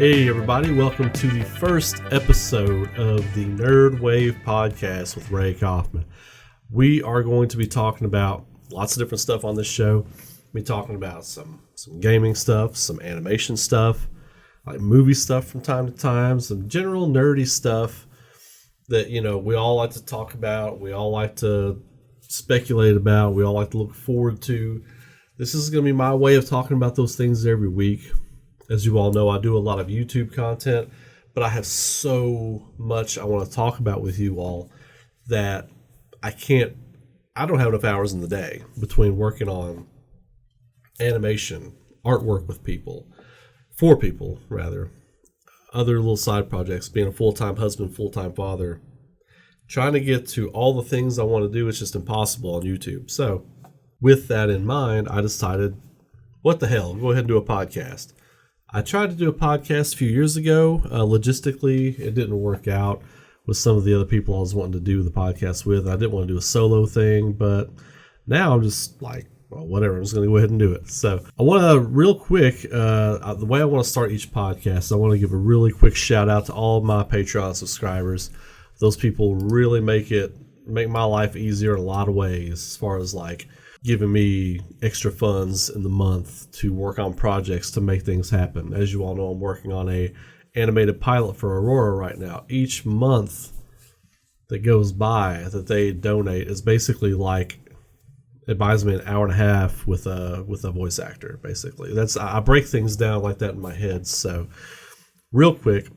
Hey everybody, welcome to the first episode of the Nerd Wave podcast with Ray Coffman. We are going to be talking about lots of different stuff on this show. We'll be talking about some gaming stuff, some animation stuff, like movie stuff from time to time, some general nerdy stuff that, we all like to talk about, we all like to speculate about, we all like to look forward to. This is going to be my way of talking about those things every week. As you all know, I do a lot of YouTube content, but I have so much I want to talk about with you all that I don't have enough hours in the day between working on animation, artwork with people, for people rather, other little side projects, being a full-time husband, full-time father. Trying to get to all the things I want to do is just impossible on YouTube. So with that in mind, I decided, what the hell, go ahead and do a podcast. I tried to do a podcast a few years ago. Logistically, it didn't work out with some of the other people I was wanting to do the podcast with. I didn't want to do a solo thing, but now I'm just like, well, whatever. I'm just going to go ahead and do it. So I want to real quick, the way I want to start each podcast, I want to give a really quick shout out to all of my Patreon subscribers. Those people really make my life easier in a lot of ways, as far as like giving me extra funds in the month to work on projects to make things happen. As you all know, I'm working on a animated pilot for Aurora right now. Each month that goes by that they donate is basically like, it buys me an hour and a half with a voice actor, basically. I break things down like that in my head. So real quick,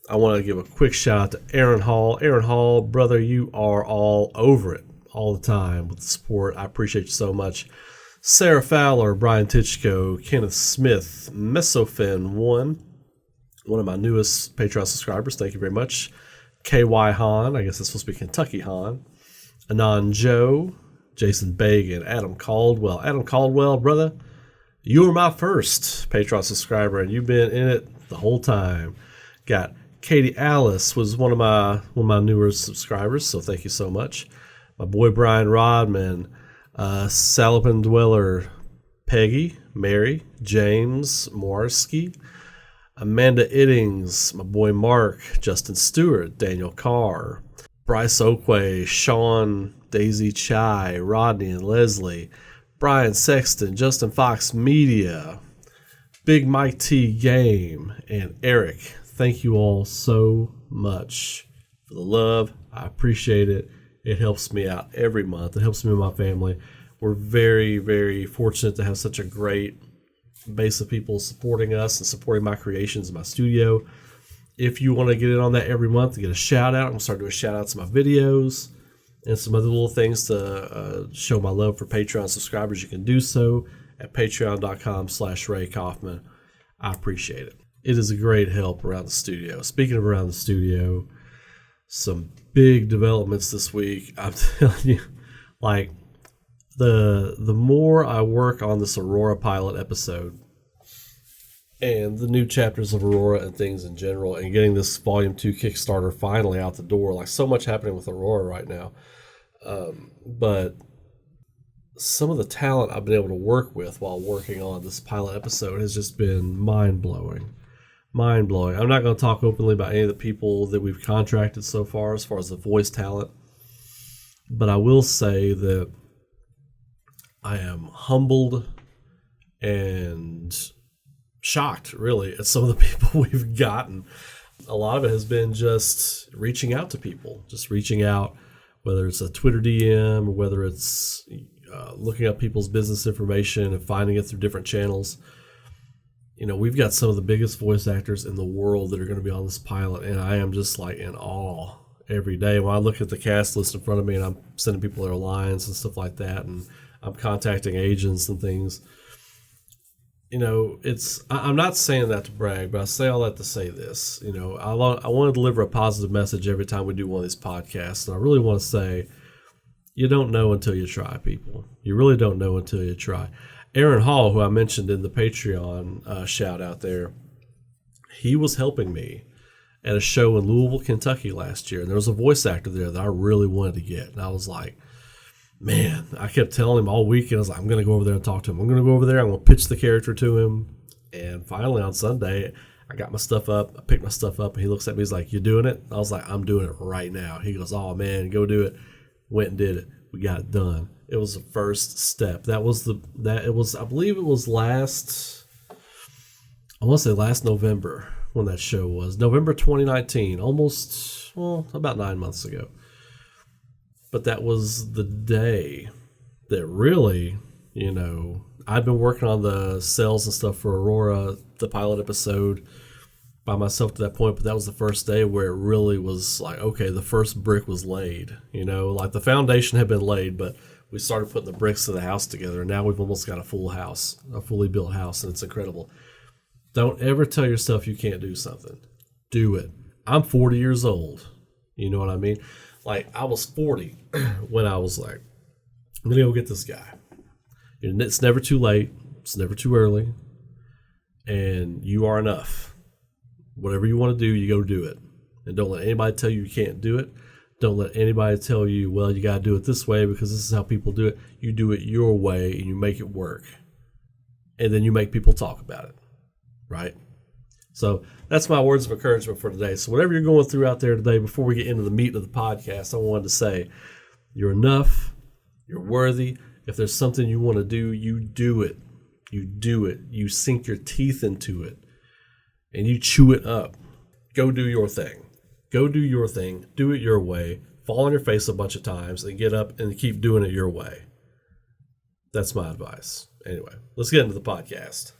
I want to give a quick shout out to Aaron Hall. Aaron Hall, brother, you are all over it all the time with the support. I appreciate you so much. Sarah Fowler, Brian Titchko, Kenneth Smith, Mesofin1, one of my newest Patreon subscribers. Thank you very much. KY Han, I guess it's supposed to be Kentucky Han. Anon Joe, Jason Bagan, Adam Caldwell. Adam Caldwell, brother, you were my first Patreon subscriber, and you've been in it the whole time. Got Katie Alice, was one of my newer subscribers, so thank you so much. My boy Brian Rodman, Salopin Dweller, Peggy, Mary, James Morski, Amanda Iddings, my boy Mark, Justin Stewart, Daniel Carr, Bryce Oakway, Sean, Daisy Chai, Rodney and Leslie, Brian Sexton, Justin Fox Media, Big Mike T Game, and Eric. Thank you all so much for the love. I appreciate it. It helps me out every month. It helps me and my family. We're very, very fortunate to have such a great base of people supporting us and supporting my creations in my studio. If you want to get in on that every month to get a shout out, I'm going to start doing shout outs to my videos and some other little things to show my love for Patreon subscribers. You can do so at patreon.com/Ray Coffman. I appreciate it. It is a great help around the studio. Speaking of around the studio, some big developments this week. I'm telling you, like the more I work on this Aurora pilot episode and the new chapters of Aurora and things in general, and getting this Volume 2 Kickstarter finally out the door, like so much happening with Aurora right now. But some of the talent I've been able to work with while working on this pilot episode has just been mind-blowing. Mind-blowing. I'm not going to talk openly about any of the people that we've contracted so far as the voice talent, but I will say that I am humbled and shocked, really, at some of the people we've gotten. A lot of it has been just reaching out to people, whether it's a Twitter DM or whether it's looking up people's business information and finding it through different channels. We've got some of the biggest voice actors in the world that are going to be on this pilot, and I am just like in awe every day. When I look at the cast list in front of me and I'm sending people their lines and stuff like that, and I'm contacting agents and things, I'm not saying that to brag, but I say all that to say this. I want to deliver a positive message every time we do one of these podcasts, and I really want to say, you don't know until you try, people. You really don't know until you try. Aaron Hall, who I mentioned in the Patreon shout out there, he was helping me at a show in Louisville, Kentucky last year. And there was a voice actor there that I really wanted to get. And I was like, man, I kept telling him all weekend, I was like, I'm going to go over there and talk to him. I'm going to go over there. I'm going to pitch the character to him. And finally on Sunday, I got my stuff up. I picked my stuff up, and he looks at me. He's like, "You doing it?" I was like, "I'm doing it right now." He goes, "Oh man, go do it." Went and did it. We got it done. It was the first step. I believe it was last November when that show was. November 2019, about 9 months ago. But that was the day that really, I'd been working on the sales and stuff for Aurora, the pilot episode, by myself to that point, but that was the first day where it really was like, okay, the first brick was laid. Like the foundation had been laid, but we started putting the bricks of the house together, and now we've almost got a full house, a fully built house, and it's incredible. Don't ever tell yourself you can't do something. Do it. I'm 40 years old. You know what I mean? Like, I was 40 when I was like, I'm going to go get this guy. It's never too late. It's never too early. And you are enough. Whatever you want to do, you go do it. And don't let anybody tell you you can't do it. Don't let anybody tell you, well, you got to do it this way because this is how people do it. You do it your way and you make it work. And then you make people talk about it. Right? So that's my words of encouragement for today. So whatever you're going through out there today, before we get into the meat of the podcast, I wanted to say you're enough. You're worthy. If there's something you want to do, you do it. You do it. You sink your teeth into it. And you chew it up. Go do your thing. Go do your thing. Do it your way. Fall on your face a bunch of times and get up and keep doing it your way. That's my advice. Anyway, let's get into the podcast.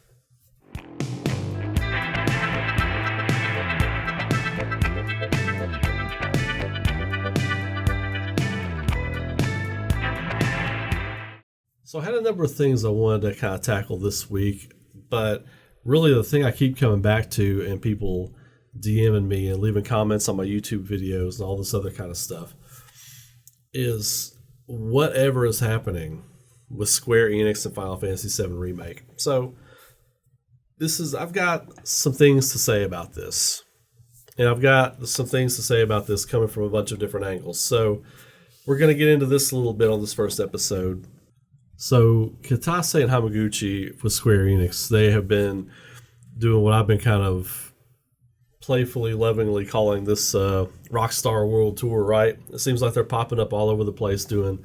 So I had a number of things I wanted to kind of tackle this week, but really the thing I keep coming back to, and people DMing me and leaving comments on my YouTube videos and all this other kind of stuff, is whatever is happening with Square Enix and Final Fantasy VII Remake. So I've got some things to say about this. And I've got some things to say about this coming from a bunch of different angles. So we're going to get into this a little bit on this first episode. So Kitase and Hamaguchi with Square Enix, they have been doing what I've been kind of playfully, lovingly calling this Rockstar World Tour, right? It seems like they're popping up all over the place doing,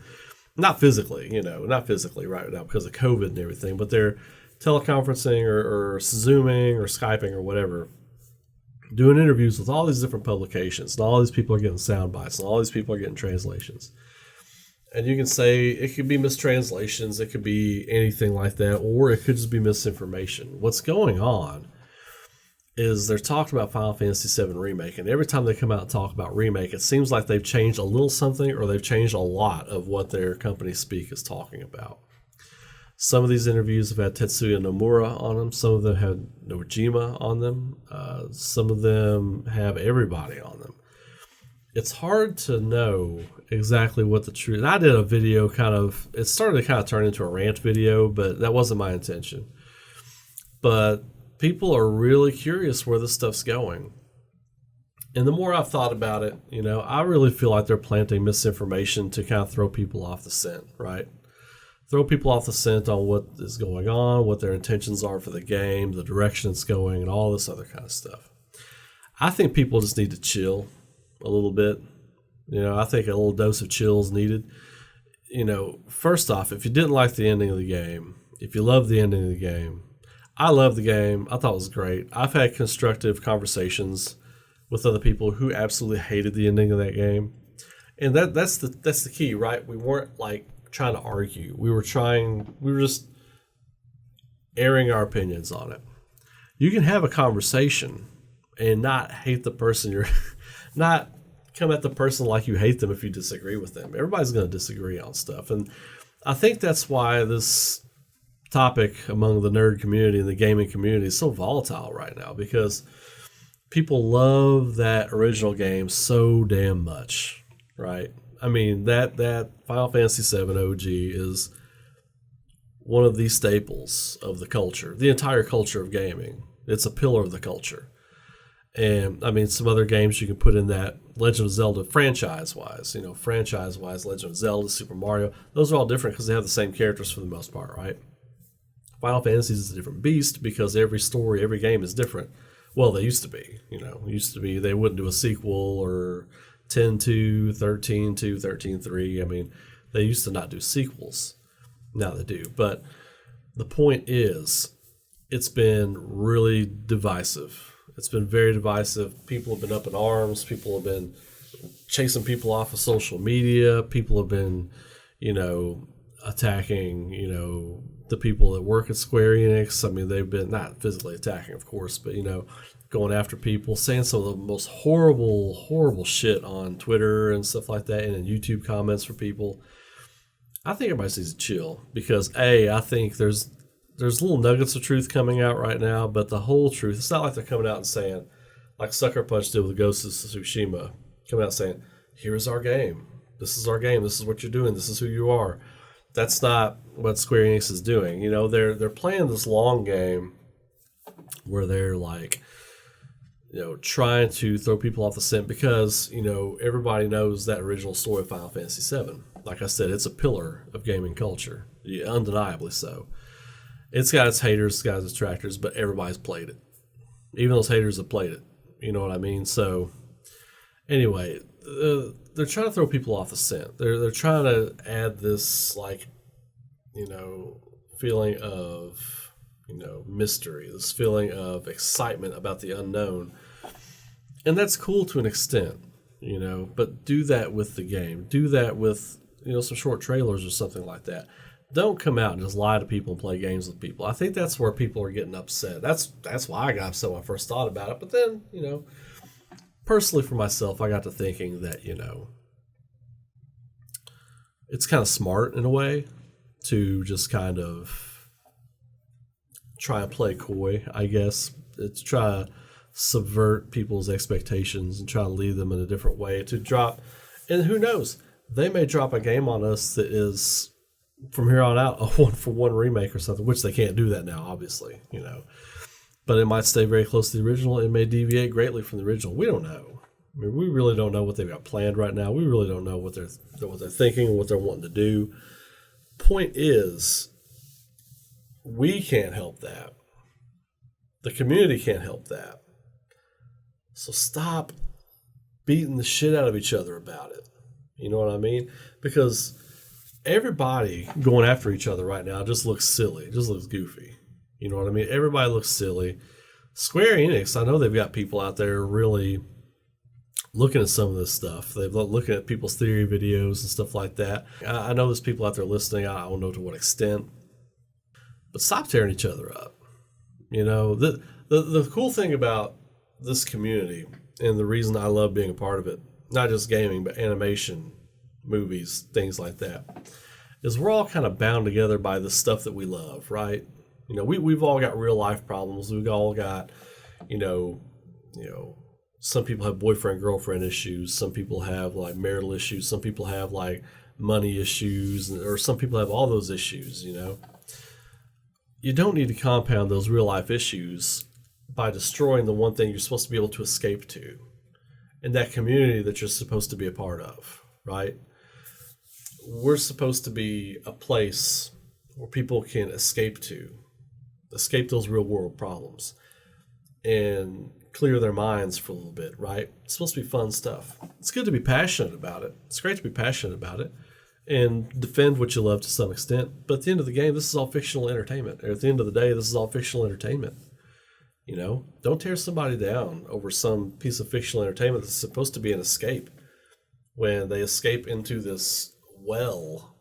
not physically right now because of COVID and everything, but they're teleconferencing or Zooming or Skyping or whatever, doing interviews with all these different publications, and all these people are getting sound bites, and all these people are getting translations. And you can say it could be mistranslations, it could be anything like that, or it could just be misinformation. What's going on is they're talking about Final Fantasy VII Remake, and every time they come out and talk about Remake, it seems like they've changed a little something, or they've changed a lot of what their company speak is talking about. Some of these interviews have had Tetsuya Nomura on them, some of them have Nojima on them, some of them have everybody on them. It's hard to know exactly what the truth. And I did a video it started to kind of turn into a rant video, but that wasn't my intention. But people are really curious where this stuff's going. And the more I've thought about it, I really feel like they're planting misinformation to kind of throw people off the scent, right? Throw people off the scent on what is going on, what their intentions are for the game, the direction it's going, and all this other kind of stuff. I think people just need to chill a little bit. I think a little dose of chill is needed. First off, if you didn't like the ending of the game, if you love the ending of the game, I love the game. I thought it was great. I've had constructive conversations with other people who absolutely hated the ending of that game. And that's the key, right? We weren't like trying to argue. We were just airing our opinions on it. You can have a conversation and not hate the person you're not come at the person like you hate them if you disagree with them. Everybody's going to disagree on stuff. And I think that's why this topic among the nerd community and the gaming community is so volatile right now, because people love that original game so damn much, right? I mean, that Final Fantasy VII OG is one of the staples of the culture, the entire culture of gaming. It's a pillar of the culture. And I mean, some other games you can put in that Legend of Zelda franchise-wise, Legend of Zelda, Super Mario, those are all different because they have the same characters for the most part, right? Final Fantasy is a different beast because every story, every game is different. Well, they used to be, they wouldn't do a sequel or 10-2, 13-2, 13-3. I mean, they used to not do sequels. Now they do. But the point is, it's been really divisive. It's been very divisive. People have been up in arms. People have been chasing people off of social media. People have been, attacking, the people that work at Square Enix. I mean, they've been not physically attacking, of course, but, going after people, saying some of the most horrible, horrible shit on Twitter and stuff like that, and in YouTube comments for people. I think everybody needs to chill because, I think there's little nuggets of truth coming out right now, but the whole truth, it's not like they're coming out and saying, like Sucker Punch did with Ghost of Tsushima, coming out saying, here's our game. This is our game. This is what you're doing. This is who you are. That's not what Square Enix is doing. They're playing this long game where they're like, trying to throw people off the scent because, everybody knows that original story of Final Fantasy VII. Like I said, it's a pillar of gaming culture, undeniably so. It's got its haters, it's got its detractors, but everybody's played it. Even those haters have played it. You know what I mean? So, anyway, they're trying to throw people off the scent. They're trying to add this, feeling of, mystery, this feeling of excitement about the unknown. And that's cool to an extent, but do that with the game. Do that with, some short trailers or something like that. Don't come out and just lie to people and play games with people. I think that's where people are getting upset. That's why I got upset when I first thought about it. But then, personally for myself, I got to thinking that, it's kind of smart in a way to just kind of try and play coy, I guess. To try to subvert people's expectations and try to lead them in a different way to drop. And who knows? They may drop a game on us that is, from here on out, a one-for-one remake or something, which they can't do that now, obviously, But it might stay very close to the original. It may deviate greatly from the original. We don't know. I mean, we really don't know what they've got planned right now. We really don't know what they're thinking and what they're wanting to do. Point is, we can't help that. The community can't help that. So stop beating the shit out of each other about it. You know what I mean? Because everybody going after each other right now just looks silly. It just looks goofy. You know what I mean? Everybody looks silly. Square Enix, I know they've got people out there really looking at some of this stuff. They've looking at people's theory videos and stuff like that. I know there's people out there listening. I don't know to what extent. But stop tearing each other up. The cool thing about this community, and the reason I love being a part of it, not just gaming, but animation, movies, things like that, is we're all kind of bound together by the stuff that we love, right? We've all got real life problems. We've all got, some people have boyfriend, girlfriend issues. Some people have like marital issues. Some people have like money issues, or some people have all those issues, You don't need to compound those real life issues by destroying the one thing you're supposed to be able to escape to, and that community that you're supposed to be a part of, right? We're supposed to be a place where people can escape those real world problems and clear their minds for a little bit, right? It's supposed to be fun stuff. It's good to be passionate about it. It's great to be passionate about it and defend what you love to some extent. But at the end of the game, this is all fictional entertainment. Or at the end of the day, this is all fictional entertainment. Don't tear somebody down over some piece of fictional entertainment that's supposed to be an escape when they escape into this well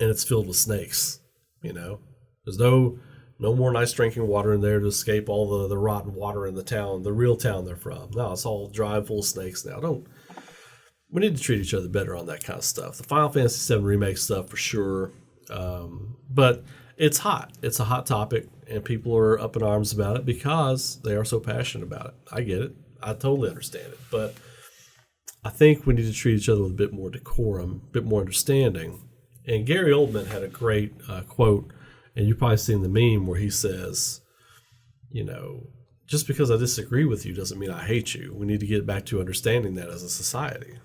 and it's filled with snakes. There's no more nice drinking water in there to escape all the rotten water in the town, the real town they're from. No, it's all dry, full of snakes now. We need to treat each other better on that kind of stuff. The Final Fantasy VII Remake stuff for sure. But it's hot. It's a hot topic, and people are up in arms about it because they are so passionate about it. I get it. I totally understand it. But I think we need to treat each other with a bit more decorum, a bit more understanding. And Gary Oldman had a great quote, and you've probably seen the meme where he says, just because I disagree with you doesn't mean I hate you. We need to get back to understanding that as a society.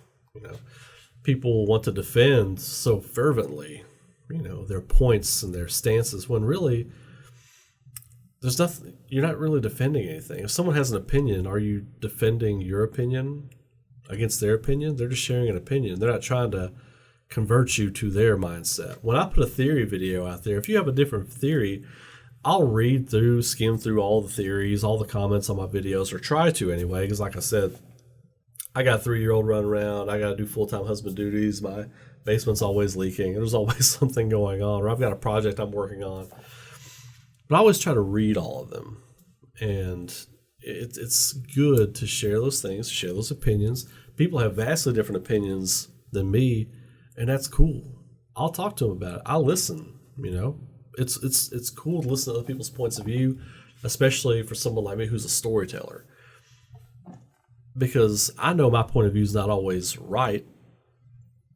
People want to defend so fervently, their points and their stances when really there's nothing, you're not really defending anything. If someone has an opinion, are you defending your opinion against their opinion? They're just sharing an opinion. They're not trying to convert you to their mindset. When I put a theory video out there, if you have a different theory, I'll read through, skim through all the theories, all the comments on my videos, or try to anyway, because like I said, I got a 3-year-old running around. I got to do full-time husband duties. My basement's always leaking. There's always something going on, or I've got a project I'm working on. But I always try to read all of them. And it's good to share those things, share those opinions. People have vastly different opinions than me, and that's cool. I'll talk to them about it. I'll listen, you know. It's cool to listen to other people's points of view, especially for someone like me who's a storyteller. Because I know my point of view is not always right,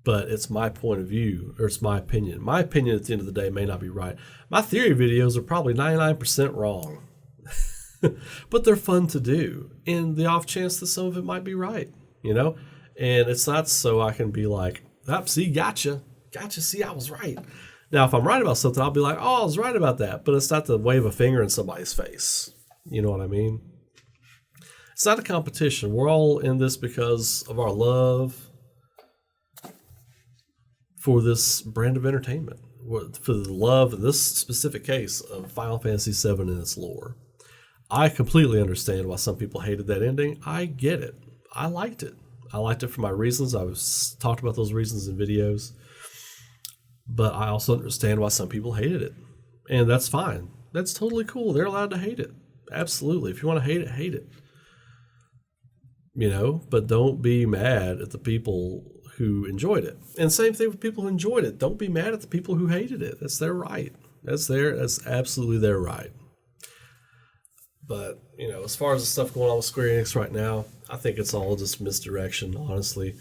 but it's my point of view, or it's my opinion. My opinion at the end of the day may not be right. My theory videos are probably 99% wrong, but they're fun to do. And the off chance that some of it might be right, you know? And it's not so I can be like, see, gotcha, see, I was right. Now, if I'm right about something, I'll be like, oh, I was right about that. But it's not to wave a finger in somebody's face. You know what I mean? It's not a competition. We're all in this because of our love for this brand of entertainment, for the love, in this specific case, of Final Fantasy VII and its lore. I completely understand why some people hated that ending. I get it. I liked it. I liked it for my reasons. I've talked about those reasons in videos. But I also understand why some people hated it. And that's fine. That's totally cool. They're allowed to hate it. Absolutely. If you want to hate it, hate it. You know, but don't be mad at the people who enjoyed it. And same thing with people who enjoyed it. Don't be mad at the people who hated it. That's their right. That's absolutely their right. But, you know, as far as the stuff going on with Square Enix right now, I think it's all just misdirection, honestly.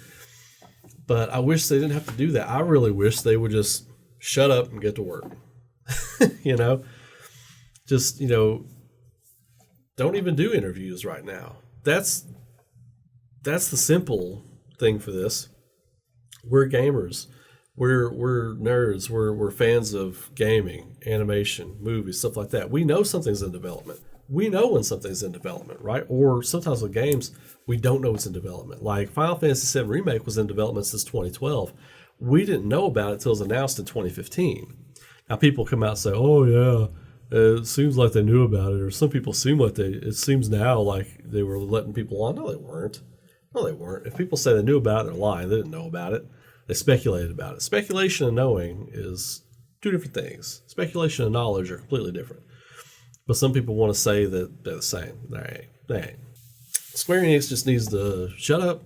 But I wish they didn't have to do that. I really wish they would just shut up and get to work. You know? Just, you know, don't even do interviews right now. That's the simple thing for this. We're gamers. We're nerds. We're fans of gaming, animation, movies, stuff like that. We know something's in development. We know when something's in development, right? Or sometimes with games, we don't know it's in development. Like Final Fantasy VII Remake was in development since 2012. We didn't know about it until it was announced in 2015. Now people come out and say, oh yeah, it seems like they knew about it. Or some people it seems now like they were letting people on. No, they weren't. No, they weren't. If people say they knew about it, they're lying. They didn't know about it. They speculated about it. Speculation and knowing is two different things. Speculation and knowledge are completely different. But some people want to say that they're the same. They ain't. Square Enix just needs to shut up.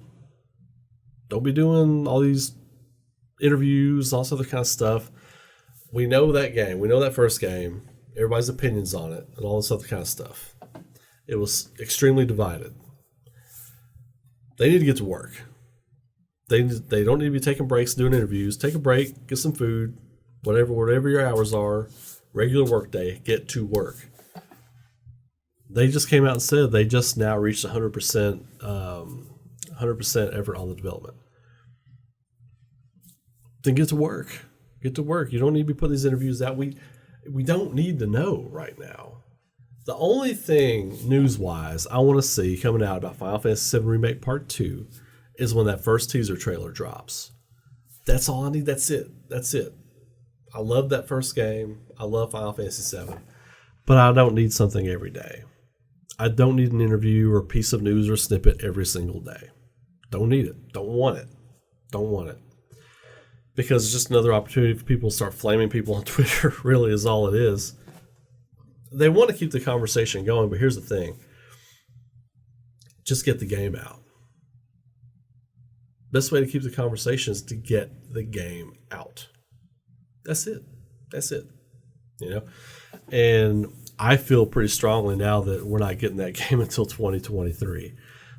Don't be doing all these interviews, all this other kind of stuff. We know that game. We know that first game. Everybody's opinions on it and all this other kind of stuff. It was extremely divided. They need to get to work. They don't need to be taking breaks, doing interviews. Take a break, get some food, whatever your hours are, regular work day, get to work. They just came out and said they just now reached 100% effort on the development. Then get to work. Get to work. You don't need to be putting these interviews out. We don't need to know right now. The only thing news-wise I want to see coming out about Final Fantasy VII Remake Part 2 is when that first teaser trailer drops. That's all I need. That's it. I love that first game. I love Final Fantasy VII. But I don't need something every day. I don't need an interview or a piece of news or snippet every single day. Don't need it. Don't want it. Because it's just another opportunity for people to start flaming people on Twitter, really is all it is. They want to keep the conversation going, but here's the thing. Just get the game out. Best way to keep the conversation is to get the game out. That's it. You know? And I feel pretty strongly now that we're not getting that game until 2023.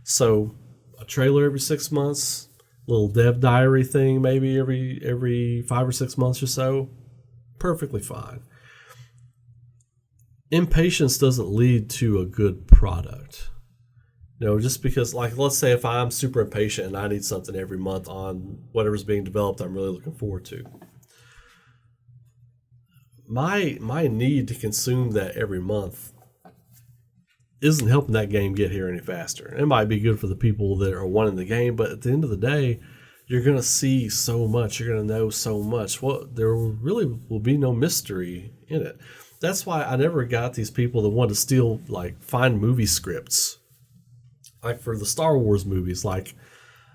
So a trailer every 6 months, little dev diary thing maybe every 5 or 6 months or so, perfectly fine. Impatience doesn't lead to a good product. You know, just because, like, let's say if I'm super impatient and I need something every month on whatever's being developed I'm really looking forward to. My need to consume that every month isn't helping that game get here any faster. It might be good for the people that are wanting the game, but at the end of the day, you're going to see so much. You're going to know so much. Well, there really will be no mystery in it. That's why I never got these people that want to steal, like, find movie scripts. Like for the Star Wars movies, like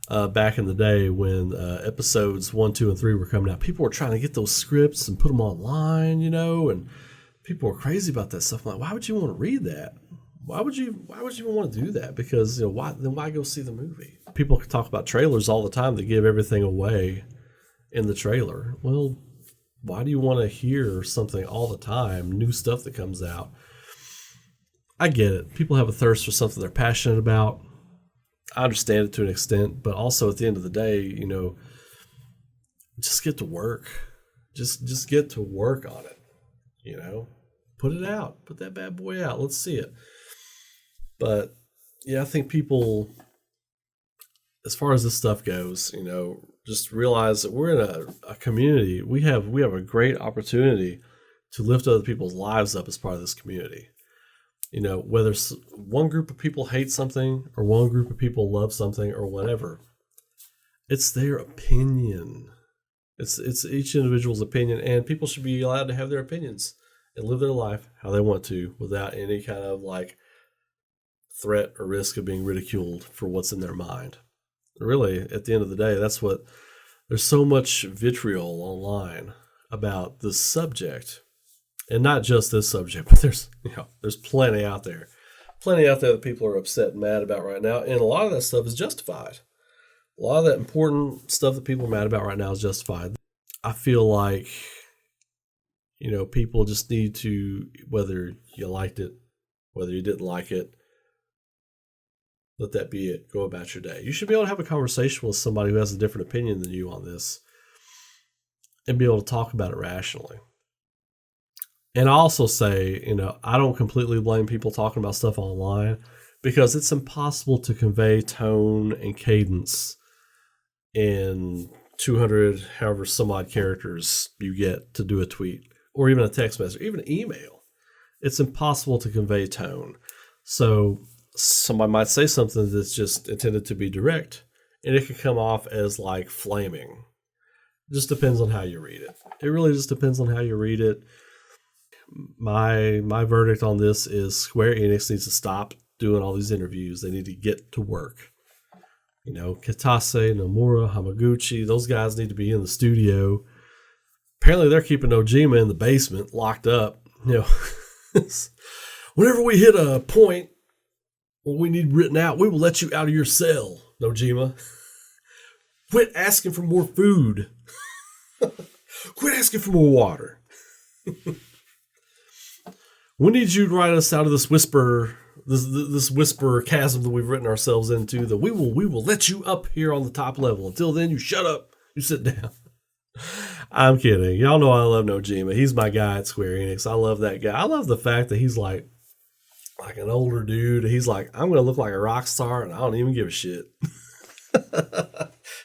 back in the day when episodes 1, 2, and 3 were coming out, people were trying to get those scripts and put them online, and people were crazy about that stuff. I'm like, why would you want to read that? Why would you even want to do that? Because why go see the movie? People can talk about trailers all the time. They give everything away in the trailer. Well, why do you want to hear something all the time? New stuff that comes out. I get it. People have a thirst for something they're passionate about. I understand it to an extent, but also at the end of the day, just get to work. Just get to work on it. Put it out. Put that bad boy out. Let's see it. But yeah, I think people, as far as this stuff goes, just realize that we're in a community. We have a great opportunity to lift other people's lives up as part of this community. Whether one group of people hate something or one group of people love something or whatever, it's their opinion. It's each individual's opinion, and people should be allowed to have their opinions and live their life how they want to without any kind of like threat or risk of being ridiculed for what's in their mind. Really, at the end of the day, there's so much vitriol online about this subject, and not just this subject, but there's plenty out there that people are upset and mad about right now, and a lot of that stuff is justified. A lot of that important stuff that people are mad about right now is justified. I feel like, people just need to, whether you liked it, whether you didn't like it, let that be it. Go about your day. You should be able to have a conversation with somebody who has a different opinion than you on this and be able to talk about it rationally. And I also say, I don't completely blame people talking about stuff online because it's impossible to convey tone and cadence in 200, however some odd characters you get to do a tweet or even a text message, even an email. It's impossible to convey tone. So somebody might say something that's just intended to be direct, and it can come off as like flaming. It just depends on how you read it. It really just depends on how you read it. My verdict on this is Square Enix needs to stop doing all these interviews. They need to get to work. Kitase, Nomura, Hamaguchi, those guys need to be in the studio. Apparently they're keeping Nojima in the basement, locked up. Whenever we hit a point where we need written out, we will let you out of your cell, Nojima. Quit asking for more food. Quit asking for more water. We need you to write us out of this whisper chasm that we've written ourselves into. That we will let you up here on the top level. Until then, you shut up. You sit down. I'm kidding. Y'all know I love Nojima. He's my guy at Square Enix. I love that guy. I love the fact that he's like an older dude. He's like, I'm going to look like a rock star, and I don't even give a shit.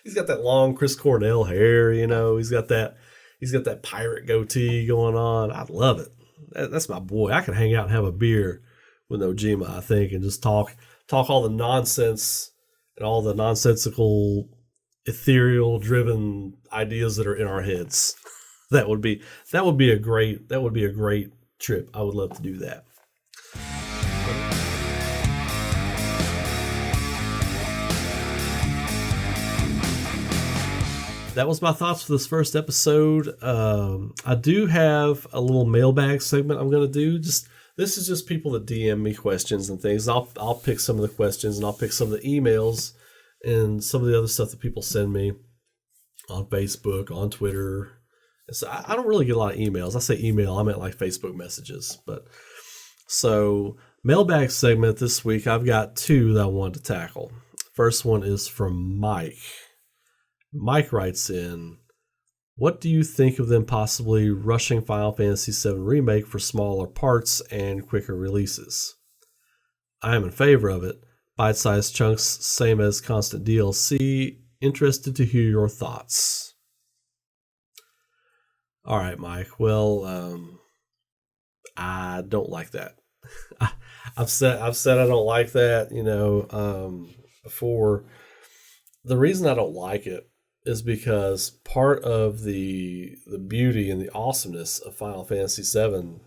He's got that long Chris Cornell hair. He's got that pirate goatee going on. I love it. That's my boy. I can hang out and have a beer with Nojima, I think, and just talk all the nonsense and all the nonsensical, ethereal driven ideas that are in our heads. That would be a great trip. I would love to do that. That was my thoughts for this first episode. I do have a little mailbag segment I'm going to do. This is just people that DM me questions and things. I'll pick some of the questions and I'll pick some of the emails and some of the other stuff that people send me on Facebook, on Twitter. And so I don't really get a lot of emails. I say email, I meant like Facebook messages. So mailbag segment this week, I've got two that I wanted to tackle. First one is from Mike. Mike writes in, what do you think of them possibly rushing Final Fantasy VII Remake for smaller parts and quicker releases? I am in favor of it. Bite-sized chunks, same as constant DLC. Interested to hear your thoughts. All right, Mike. Well, I don't like that. I, I've said I don't like that, before. The reason I don't like it is because part of the beauty and the awesomeness of Final Fantasy VII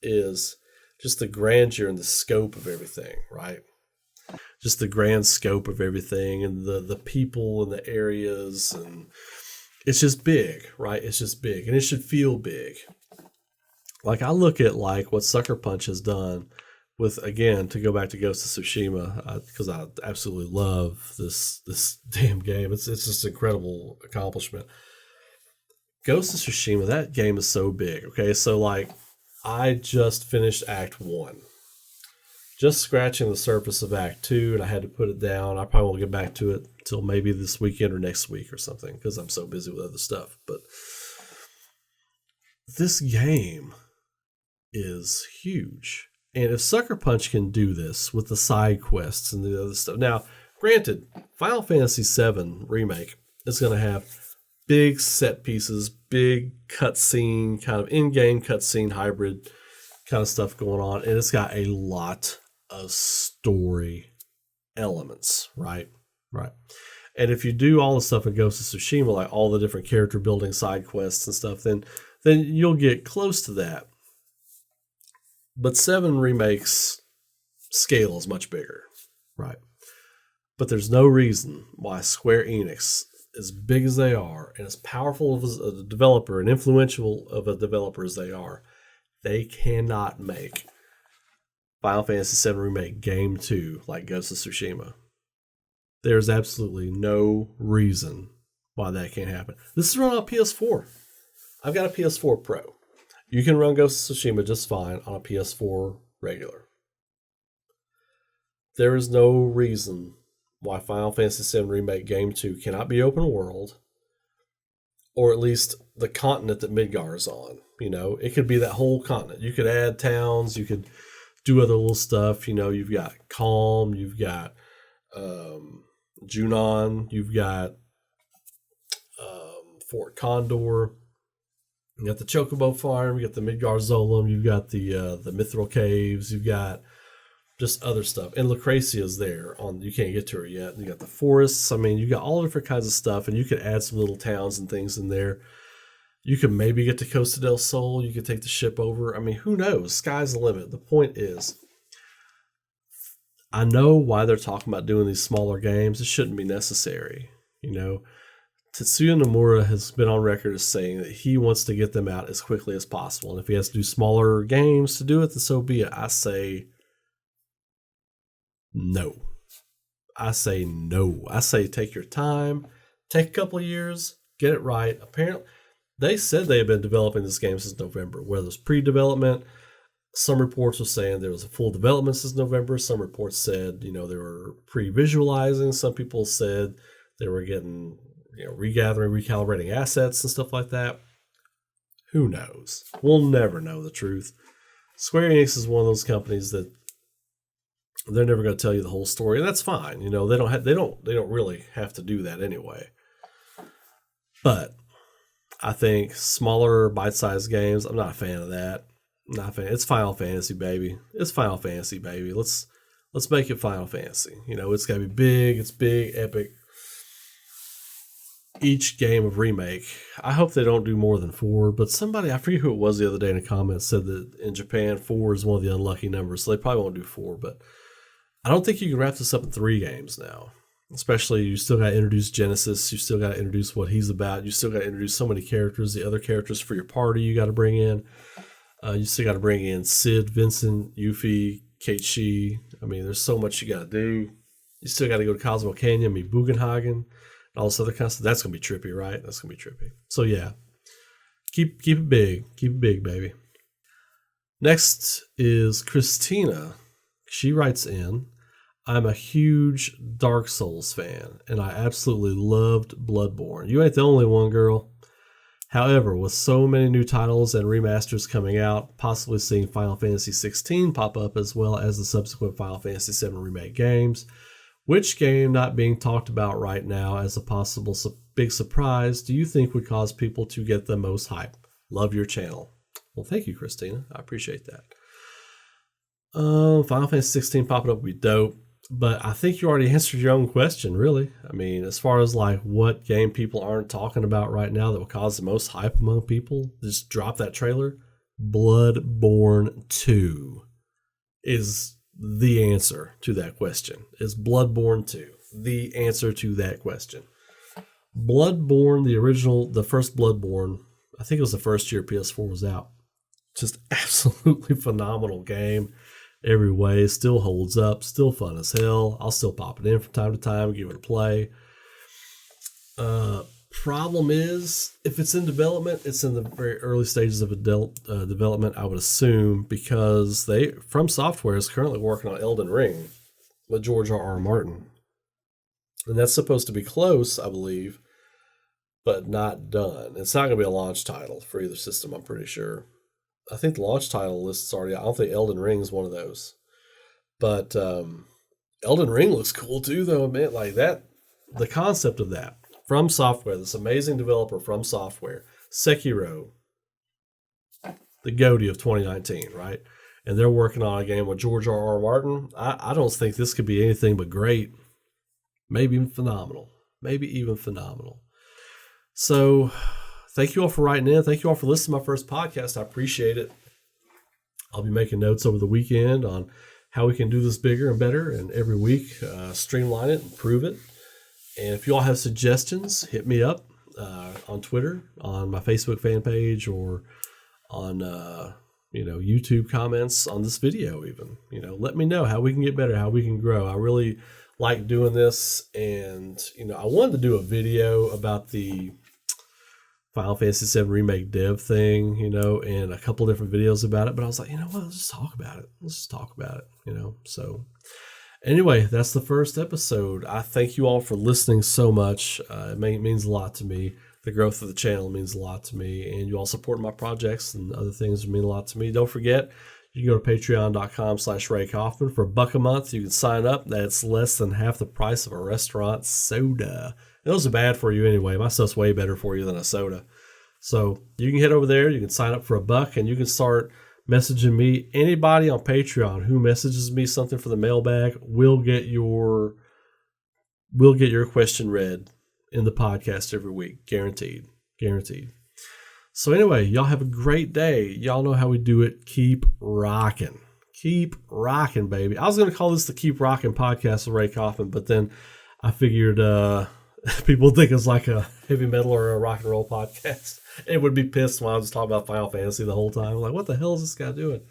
is just the grandeur and the scope of everything, right? Just the grand scope of everything and the people and the areas, and it's just big, right? It's just big, and it should feel big. Like I look at like what Sucker Punch has done with, again, to go back to Ghost of Tsushima, because I absolutely love this damn game. It's just an incredible accomplishment. Ghost of Tsushima, that game is so big. Okay, so like I just finished Act One, just scratching the surface of Act Two, and I had to put it down. I probably won't get back to it till maybe this weekend or next week or something because I'm so busy with other stuff. But this game is huge. And if Sucker Punch can do this with the side quests and the other stuff. Now, granted, Final Fantasy VII Remake is going to have big set pieces, big cutscene, kind of in-game cutscene hybrid kind of stuff going on. And it's got a lot of story elements, right? Right. And if you do all the stuff in Ghost of Tsushima, like all the different character building side quests and stuff, then you'll get close to that. But 7 Remake's scale is much bigger, right? But there's no reason why Square Enix, as big as they are, and as powerful of a developer and influential of a developer as they are, they cannot make Final Fantasy VII Remake Game 2 like Ghost of Tsushima. There's absolutely no reason why that can't happen. This is run on PS4. I've got a PS4 Pro. You can run Ghost of Tsushima just fine on a PS4 regular. There is no reason why Final Fantasy VII Remake Game 2 cannot be open world, or at least the continent that Midgar is on. It could be that whole continent. You could add towns, you could do other little stuff. You've got Calm, you've got Junon, you've got Fort Condor. You got the Chocobo Farm, you got the Midgar Zolom, you've got the Mithril Caves, you've got just other stuff. And Lucrezia's there. You can't get to her yet. You got the forests. I mean, you got all different kinds of stuff, and you could add some little towns and things in there. You could maybe get to Costa del Sol. You could take the ship over. I mean, who knows? Sky's the limit. The point is, I know why they're talking about doing these smaller games. It shouldn't be necessary, Tetsuya Nomura has been on record as saying that he wants to get them out as quickly as possible. And if he has to do smaller games to do it, then so be it. I say no. I say take your time, take a couple of years, get it right. Apparently, they said they had been developing this game since November, whether it's pre-development. Some reports were saying there was a full development since November. Some reports said, they were pre-visualizing. Some people said they were getting regathering, recalibrating assets and stuff like that. Who knows? We'll never know the truth. Square Enix is one of those companies that they're never going to tell you the whole story, and that's fine. They don't really have to do that anyway. But I think smaller, bite-sized games, I'm not a fan of that. I'm not a fan. It's Final Fantasy, baby. It's Final Fantasy, baby. Let's make it Final Fantasy. It's got to be big. It's big, epic. Each game of Remake, I hope they don't do more than 4, but somebody, I forget who it was the other day in a comment, said that in Japan 4 is one of the unlucky numbers, so they probably won't do 4, but I don't think you can wrap this up in 3 games now. Especially, you still got to introduce Genesis, you still got to introduce what he's about, you still got to introduce so many characters, the other characters for your party you got to bring in. You still got to bring in Sid, Vincent, Yuffie, Keiichi. I mean, there's so much you got to do. You still got to go to Cosmo Canyon, meet Bugenhagen, all this other kind of stuff. That's going to be trippy, right? That's going to be trippy. So, yeah. Keep it big. Keep it big, baby. Next is Christina. She writes in, I'm a huge Dark Souls fan, and I absolutely loved Bloodborne. You ain't the only one, girl. However, with so many new titles and remasters coming out, possibly seeing Final Fantasy XVI pop up as well as the subsequent Final Fantasy VII Remake games, which game not being talked about right now as a possible big surprise do you think would cause people to get the most hype? Love your channel. Well, thank you, Christina. I appreciate that. Final Fantasy 16 popping up would be dope. But I think you already answered your own question, really. I mean, as far as like what game people aren't talking about right now that will cause the most hype among people, just drop that trailer. Bloodborne 2 is the answer to that question. Is Bloodborne 2 the answer to that question? Bloodborne, the original, the first Bloodborne, I think it was the first year PS4 was out. Just absolutely phenomenal game. Every way, still holds up, still fun as hell. I'll still pop it in from time to time, give it a play. Problem is, if it's in development, it's in the very early stages of development, I would assume, because From Software is currently working on Elden Ring with George R.R. Martin. And that's supposed to be close, I believe, but not done. It's not going to be a launch title for either system, I'm pretty sure. I think the launch title list is already out. I don't think Elden Ring is one of those. But Elden Ring looks cool too, though, man. Like that, the concept of that. From Software, this amazing developer From Software, Sekiro, the GOTY of 2019, right? And they're working on a game with George R.R. Martin. I don't think this could be anything but great. Maybe even phenomenal. So, thank you all for writing in. Thank you all for listening to my first podcast. I appreciate it. I'll be making notes over the weekend on how we can do this bigger and better, and every week streamline it, improve it. And if you all have suggestions, hit me up on Twitter, on my Facebook fan page, or on YouTube comments on this video even. Let me know how we can get better, how we can grow. I really like doing this, and I wanted to do a video about the Final Fantasy VII Remake dev thing, and a couple different videos about it. But I was like, what? Let's just talk about it. So anyway, that's the first episode. I thank you all for listening so much. It means a lot to me. The growth of the channel means a lot to me. And you all support my projects and other things mean a lot to me. Don't forget, you can go to patreon.com/Ray Coffman. For $1 a month, you can sign up. That's less than half the price of a restaurant soda. Those are bad for you anyway. My stuff's way better for you than a soda. So you can head over there. You can sign up for $1, and you can start messaging me. Anybody on Patreon who messages me something for the mailbag will get your question read in the podcast every week. Guaranteed. So anyway, y'all have a great day. Y'all know how we do it. Keep rocking. Keep rocking, baby. I was going to call this the Keep Rocking Podcast with Ray Coffman, but then I figured people think it's like a heavy metal or a rock and roll podcast. It would be pissed when I was talking about Final Fantasy the whole time. Like, what the hell is this guy doing?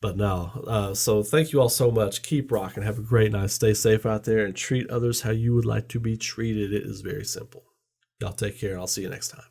But no. So thank you all so much. Keep rocking. Have a great night. Stay safe out there and treat others how you would like to be treated. It is very simple. Y'all take care, and I'll see you next time.